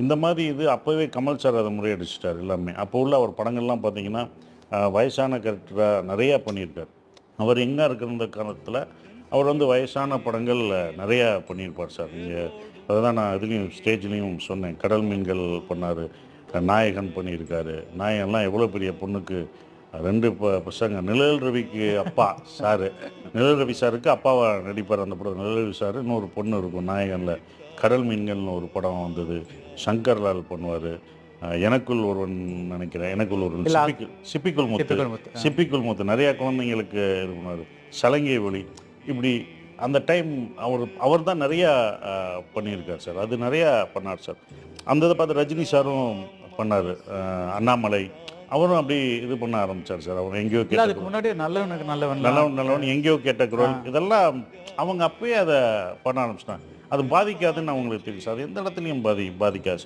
இந்த மாதிரி இது அப்போவே கமல் சார் அதை முறையடிச்சிட்டார் எல்லாமே. அப்போ உள்ள அவர் படங்கள்லாம் பார்த்தீங்கன்னா, வயசான கேரக்டரா நிறையா பண்ணியிருக்கார். அவர் யங்கா இருக்கிற காலத்தில, அவர் வந்து வயசான படங்கள் நிறையா பண்ணியிருப்பார் சார். அதுதான் நான் இதுலயும் ஸ்டேஜ்லயும் சொன்னேன். கடல் மீன்கள் பண்ணாரு. நாயகன் பண்ணியிருக்காரு. நாயகன்லாம் எவ்வளோ பெரிய பொண்ணுக்கு 2 பசங்க. நிழல் ரவிக்கு அப்பா சாரு. நிழல் ரவி சாருக்கு அப்பாவா நடிப்பார் அந்த படம். நிழல் ரவி சாரு, இன்னொரு பொண்ணு இருக்கும் நாயகன்ல. கடல் மீன்கள்னு ஒரு படம் வந்தது. சங்கர்லால் பண்ணுவாரு. எனக்குள் ஒருவன் நினைக்கிறேன். எனக்குள் ஒருவன். இல்ல சிப்பிக்குள் முத்து. சிப்பிக்குள் முத்து. சிப்பிக்குள் முத்து. நிறையா குழந்தைங்களுக்கு இது பண்ணாரு. சலங்கை ஒளி. இப்படி அந்த டைம் அவர் தான் நிறையா பண்ணியிருக்கார் சார். அது நிறையா பண்ணார் சார். அந்த இதை பார்த்து ரஜினி சாரும் பண்ணாரு. அண்ணாமலை அவரும் அப்படி இது பண்ண ஆரம்பிச்சார் சார். அவர் எங்கேயோ இல்ல கேட்ட அதுக்கு முன்னாடி நல்லவனுக்கு நல்லவன் நல்லவன் நல்லவன் எங்கேயோ கேட்ட குரல் இதெல்லாம் அவங்க அப்பயே அதை பண்ண ஆரம்பிச்சிட்டாங்க. அது பாதிக்காதுன்னு அவங்களுக்கு தெரியும் சார். எந்த இடத்துலையும் பாதிக்காது.